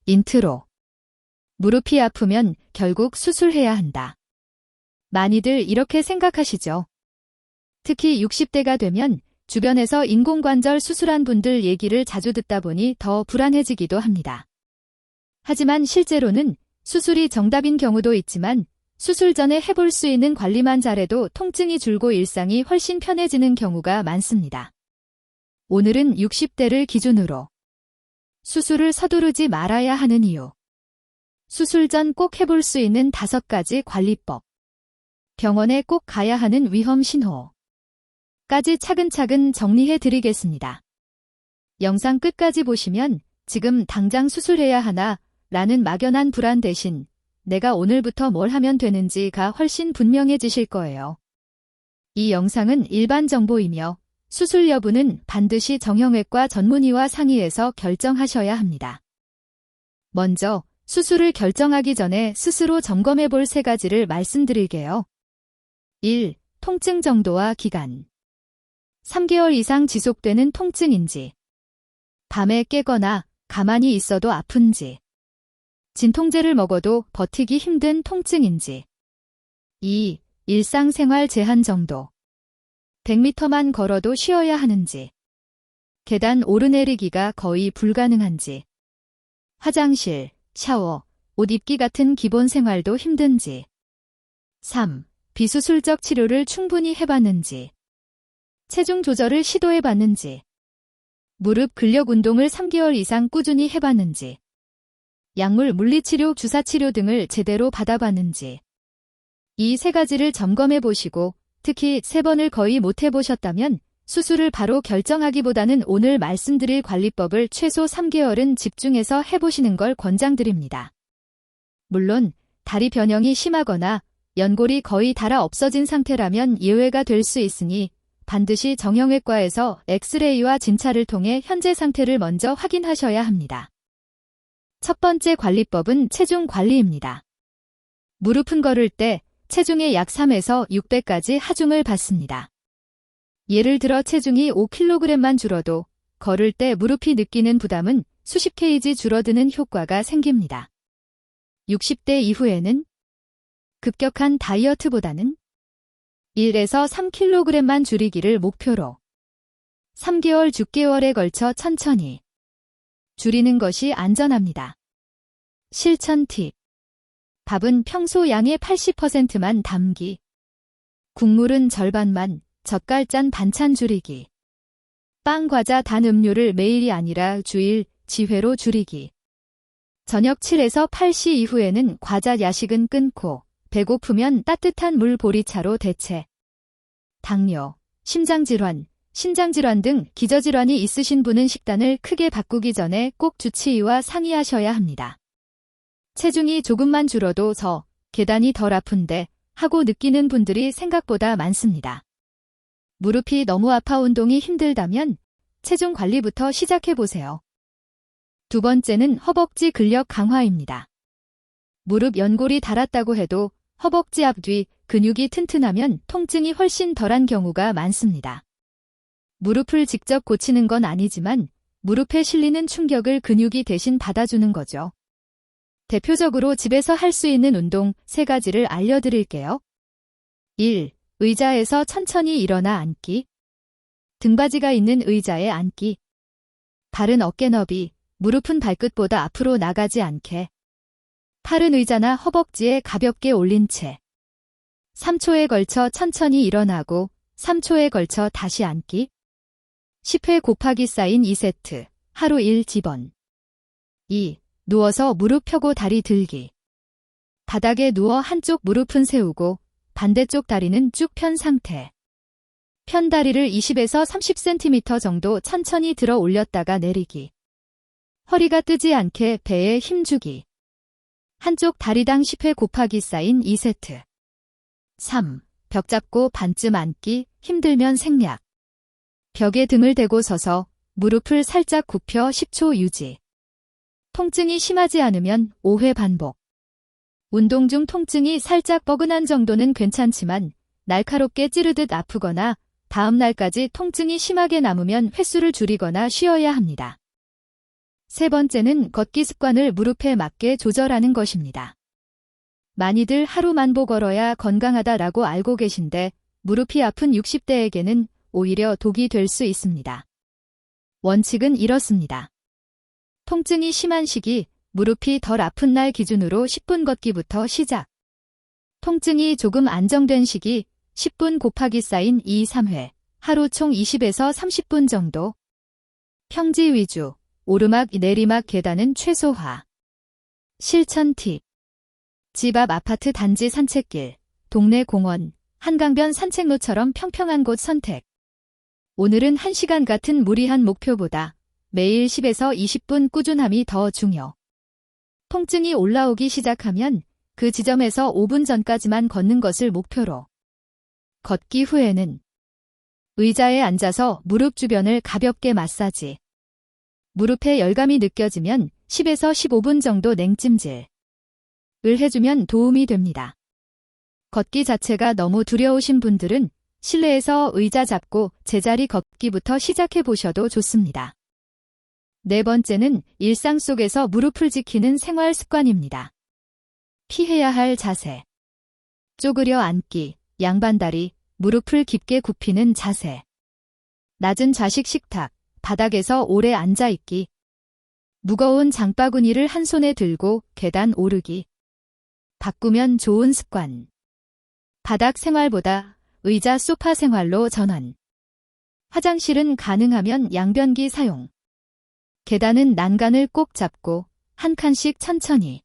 인트로. 무릎이 아프면 결국 수술해야 한다. 많이들 이렇게 생각하시죠? 특히 60대가 되면 주변에서 인공관절 수술한 분들 얘기를 자주 듣다 보니 더 불안해지기도 합니다. 하지만 실제로는 수술이 정답인 경우도 있지만 수술 전에 해볼 수 있는 관리만 잘해도 통증이 줄고 일상이 훨씬 편해지는 경우가 많습니다. 오늘은 60대를 기준으로 수술을 서두르지 말아야 하는 이유, 수술 전 꼭 해볼 수 있는 5가지 관리법, 병원에 꼭 가야 하는 위험 신호까지 차근차근 정리해 드리겠습니다. 영상 끝까지 보시면 지금 당장 수술해야 하나 라는 막연한 불안 대신 내가 오늘부터 뭘 하면 되는지가 훨씬 분명해지실 거예요. 이 영상은 일반 정보이며 수술 여부는 반드시 정형외과 전문의와 상의해서 결정하셔야 합니다. 먼저 수술을 결정하기 전에 스스로 점검해 볼 3가지를 말씀드릴게요. 1. 통증 정도와 기간. 3개월 이상 지속되는 통증인지, 밤에 깨거나 가만히 있어도 아픈지, 진통제를 먹어도 버티기 힘든 통증인지. 2. 일상생활 제한 정도. 100m만 걸어도 쉬어야 하는지, 계단 오르내리기가 거의 불가능한지, 화장실, 샤워, 옷 입기 같은 기본 생활도 힘든지. 3. 비수술적 치료를 충분히 해봤는지, 체중 조절을 시도해봤는지, 무릎 근력 운동을 3개월 이상 꾸준히 해봤는지, 약물 물리치료, 주사치료 등을 제대로 받아봤는지. 이 3가지를 점검해 보시고 특히 3번을 거의 못 해보셨다면 수술을 바로 결정하기보다는 오늘 말씀드릴 관리법을 최소 3개월은 집중해서 해보시는 걸 권장드립니다. 물론 다리 변형이 심하거나 연골이 거의 닳아 없어진 상태라면 예외가 될 수 있으니 반드시 정형외과에서 엑스레이와 진찰을 통해 현재 상태를 먼저 확인하셔야 합니다. 첫 번째 관리법은 체중 관리입니다. 무릎은 걸을 때 체중의 약 3에서 6배까지 하중을 받습니다. 예를 들어 체중이 5kg만 줄어도 걸을 때 무릎이 느끼는 부담은 수십 kg 줄어드는 효과가 생깁니다. 60대 이후에는 급격한 다이어트보다는 1에서 3kg만 줄이기를 목표로 3개월, 6개월에 걸쳐 천천히 줄이는 것이 안전합니다. 실천 팁. 밥은 평소 양의 80%만 담기. 국물은 절반만, 젓갈짠 반찬 줄이기. 빵, 과자, 단 음료를 매일이 아니라 주일, 지회로 줄이기. 저녁 7에서 8시 이후에는 과자, 야식은 끊고 배고프면 따뜻한 물, 보리차로 대체. 당뇨, 심장질환, 신장질환 등 기저질환이 있으신 분은 식단을 크게 바꾸기 전에 꼭 주치의와 상의하셔야 합니다. 체중이 조금만 줄어도 계단이 덜 아픈데 하고 느끼는 분들이 생각보다 많습니다. 무릎이 너무 아파 운동이 힘들다면 체중 관리부터 시작해보세요. 2번째는 허벅지 근력 강화입니다. 무릎 연골이 닳았다고 해도 허벅지 앞뒤 근육이 튼튼하면 통증이 훨씬 덜한 경우가 많습니다. 무릎을 직접 고치는 건 아니지만 무릎에 실리는 충격을 근육이 대신 받아주는 거죠. 대표적으로 집에서 할 수 있는 운동 3가지를 알려드릴게요. 1. 의자에서 천천히 일어나 앉기. 등받이가 있는 의자에 앉기. 발은 어깨 너비, 무릎은 발끝보다 앞으로 나가지 않게. 팔은 의자나 허벅지에 가볍게 올린 채 3초에 걸쳐 천천히 일어나고 3초에 걸쳐 다시 앉기. 10회 곱하기 사인 2세트, 하루 1지번. 2. 누워서 무릎 펴고 다리 들기. 바닥에 누워 한쪽 무릎은 세우고 반대쪽 다리는 쭉 편 상태. 편 다리를 20에서 30cm 정도 천천히 들어 올렸다가 내리기. 허리가 뜨지 않게 배에 힘주기. 한쪽 다리당 10회 곱하기 사인 2세트. 3. 벽 잡고 반쯤 앉기, 힘들면 생략. 벽에 등을 대고 서서 무릎을 살짝 굽혀 10초 유지. 통증이 심하지 않으면 5회 반복. 운동 중 통증이 살짝 뻐근한 정도는 괜찮지만 날카롭게 찌르듯 아프거나 다음 날까지 통증이 심하게 남으면 횟수를 줄이거나 쉬어야 합니다. 세 번째는 걷기 습관을 무릎에 맞게 조절하는 것입니다. 많이들 하루 만보 걸어야 건강하다라고 알고 계신데 무릎이 아픈 60대에게는 오히려 독이 될 수 있습니다. 원칙은 이렇습니다. 통증이 심한 시기, 무릎이 덜 아픈 날 기준으로 10분 걷기부터 시작. 통증이 조금 안정된 시기, 10분 곱하기 사인 2, 3회, 하루 총 20에서 30분 정도. 평지 위주, 오르막, 내리막 계단은 최소화. 실천 팁. 집 앞 아파트 단지 산책길, 동네 공원, 한강변 산책로처럼 평평한 곳 선택. 오늘은 1시간 같은 무리한 목표보다 매일 10에서 20분 꾸준함이 더 중요. 통증이 올라오기 시작하면 그 지점에서 5분 전까지만 걷는 것을 목표로. 걷기 후에는 의자에 앉아서 무릎 주변을 가볍게 마사지. 무릎에 열감이 느껴지면 10에서 15분 정도 냉찜질 을 해주면 도움이 됩니다. 걷기 자체가 너무 두려우신 분들은 실내에서 의자 잡고 제자리 걷기부터 시작해 보셔도 좋습니다. 네 번째는 일상 속에서 무릎을 지키는 생활 습관입니다. 피해야 할 자세. 쪼그려 앉기, 양반다리, 무릎을 깊게 굽히는 자세. 낮은 좌식 식탁, 바닥에서 오래 앉아있기. 무거운 장바구니를 한 손에 들고 계단 오르기. 바꾸면 좋은 습관. 바닥 생활보다 의자 소파 생활로 전환. 화장실은 가능하면 양변기 사용. 계단은 난간을 꼭 잡고 한 칸씩 천천히.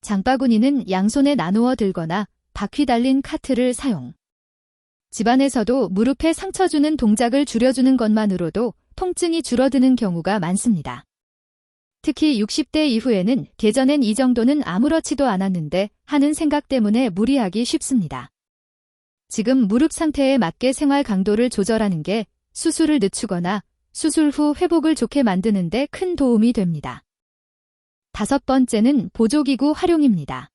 장바구니는 양손에 나누어 들거나 바퀴 달린 카트를 사용. 집안에서도 무릎에 상처 주는 동작을 줄여주는 것만으로도 통증이 줄어드는 경우가 많습니다. 특히 60대 이후에는 예전엔 이 정도는 아무렇지도 않았는데 하는 생각 때문에 무리하기 쉽습니다. 지금 무릎 상태에 맞게 생활 강도를 조절하는 게 수술을 늦추거나 수술 후 회복을 좋게 만드는 데 큰 도움이 됩니다. 다섯 번째는 보조기구 활용입니다.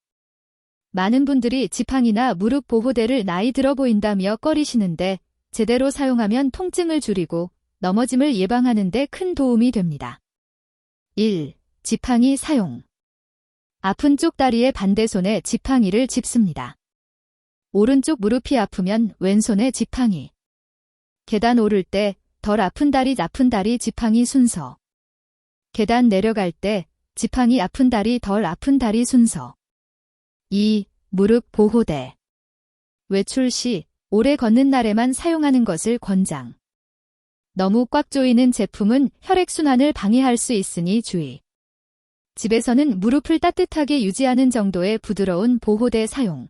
많은 분들이 지팡이나 무릎 보호대를 나이 들어 보인다며 꺼리시는데 제대로 사용하면 통증을 줄이고 넘어짐을 예방하는 데 큰 도움이 됩니다. 1. 지팡이 사용. 아픈 쪽 다리의 반대손에 지팡이를 짚습니다. 오른쪽 무릎이 아프면 왼손에 지팡이. 계단 오를 때 덜 아픈 다리 지팡이 순서. 계단 내려갈 때 지팡이 아픈 다리 덜 아픈 다리 순서. 2. 무릎 보호대. 외출 시 오래 걷는 날에만 사용하는 것을 권장. 너무 꽉 조이는 제품은 혈액순환을 방해할 수 있으니 주의. 집에서는 무릎을 따뜻하게 유지하는 정도의 부드러운 보호대 사용.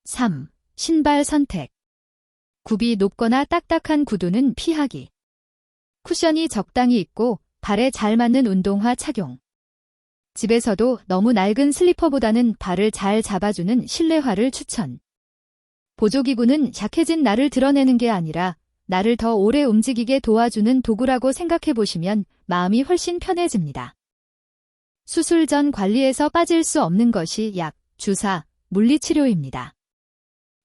3. 신발 선택. 굽이 높거나 딱딱한 구두는 피하기. 쿠션이 적당히 있고 발에 잘 맞는 운동화 착용. 집에서도 너무 낡은 슬리퍼보다는 발을 잘 잡아주는 실내화를 추천. 보조기구는 약해진 나를 드러내는 게 아니라 나를 더 오래 움직이게 도와주는 도구라고 생각해 보시면 마음이 훨씬 편해집니다. 수술 전 관리에서 빠질 수 없는 것이 약, 주사, 물리치료입니다.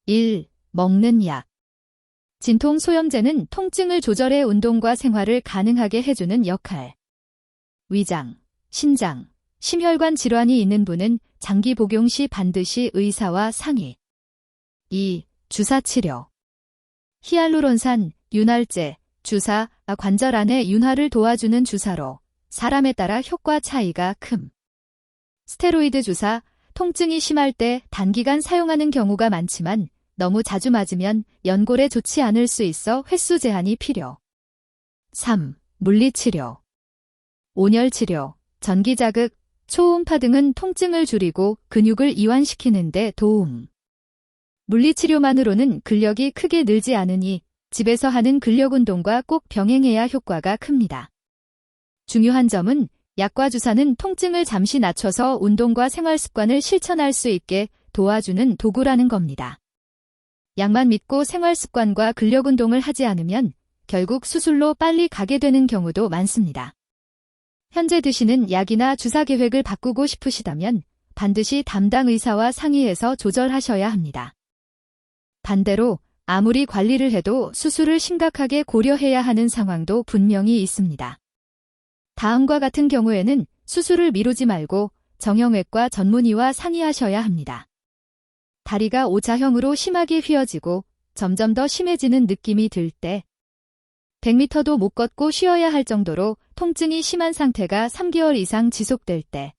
1. 먹는 약. 진통소염제는 통증을 조절해 운동과 생활을 가능하게 해주는 역할. 위장, 신장, 심혈관 질환이 있는 분은 장기 복용 시 반드시 의사와 상의. 2. 주사치료. 히알루론산, 윤활제, 주사, 관절 안의 윤활을 도와주는 주사로 사람에 따라 효과 차이가 큼. 스테로이드 주사, 통증이 심할 때 단기간 사용하는 경우가 많지만 너무 자주 맞으면 연골에 좋지 않을 수 있어 횟수 제한이 필요. 3. 물리치료. 온열치료, 전기자극, 초음파 등은 통증을 줄이고 근육을 이완시키는 데 도움. 물리치료만으로는 근력이 크게 늘지 않으니 집에서 하는 근력운동과 꼭 병행해야 효과가 큽니다. 중요한 점은 약과 주사는 통증을 잠시 낮춰서 운동과 생활 습관을 실천할 수 있게 도와주는 도구라는 겁니다. 약만 믿고 생활 습관과 근력운동을 하지 않으면 결국 수술로 빨리 가게 되는 경우도 많습니다. 현재 드시는 약이나 주사 계획을 바꾸고 싶으시다면 반드시 담당 의사와 상의해서 조절하셔야 합니다. 반대로 아무리 관리를 해도 수술을 심각하게 고려해야 하는 상황도 분명히 있습니다. 다음과 같은 경우에는 수술을 미루지 말고 정형외과 전문의와 상의하셔야 합니다. 다리가 O자형으로 심하게 휘어지고 점점 더 심해지는 느낌이 들 때, 100m도 못 걷고 쉬어야 할 정도로 통증이 심한 상태가 3개월 이상 지속될 때,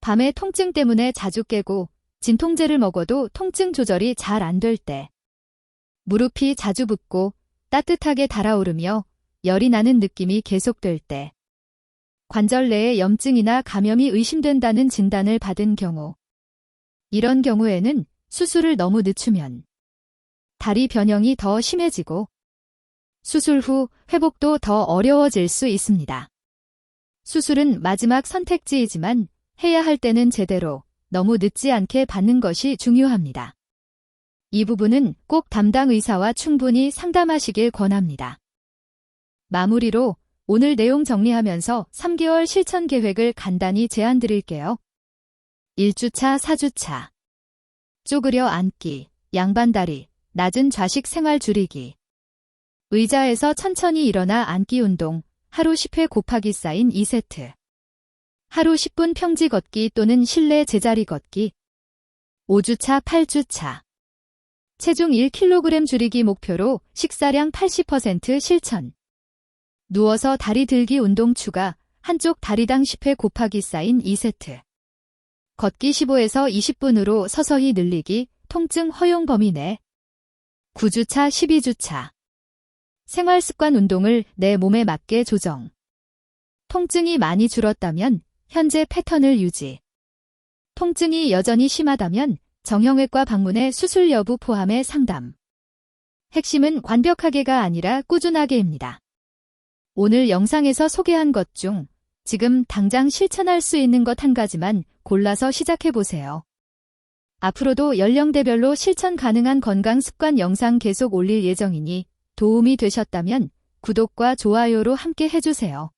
밤에 통증 때문에 자주 깨고 진통제를 먹어도 통증 조절이 잘 안 될 때, 무릎이 자주 붓고 따뜻하게 달아오르며 열이 나는 느낌이 계속될 때, 관절 내에 염증이나 감염이 의심된다는 진단을 받은 경우, 이런 경우에는 수술을 너무 늦추면 다리 변형이 더 심해지고 수술 후 회복도 더 어려워질 수 있습니다. 수술은 마지막 선택지이지만 해야 할 때는 제대로 너무 늦지 않게 받는 것이 중요합니다. 이 부분은 꼭 담당 의사와 충분히 상담하시길 권합니다. 마무리로 오늘 내용 정리하면서 3개월 실천 계획을 간단히 제안 드릴게요. 1주차, 4주차. 쪼그려 앉기, 양반다리, 낮은 좌식 생활 줄이기. 의자에서 천천히 일어나 앉기 운동, 하루 10회 곱하기 쌓인 2세트. 하루 10분 평지 걷기 또는 실내 제자리 걷기. 5주차, 8주차. 체중 1kg 줄이기 목표로 식사량 80% 실천. 누워서 다리 들기 운동 추가, 한쪽 다리당 10회 곱하기 쌓인 2세트. 걷기 15에서 20분으로 서서히 늘리기, 통증 허용 범위 내. 9주차, 12주차. 생활습관 운동을 내 몸에 맞게 조정. 통증이 많이 줄었다면 현재 패턴을 유지. 통증이 여전히 심하다면 정형외과 방문해 수술 여부 포함해 상담. 핵심은 완벽하게가 아니라 꾸준하게입니다. 오늘 영상에서 소개한 것 중 지금 당장 실천할 수 있는 것 한 가지만 골라서 시작해보세요. 앞으로도 연령대별로 실천 가능한 건강 습관 영상 계속 올릴 예정이니 도움이 되셨다면 구독과 좋아요로 함께 해주세요.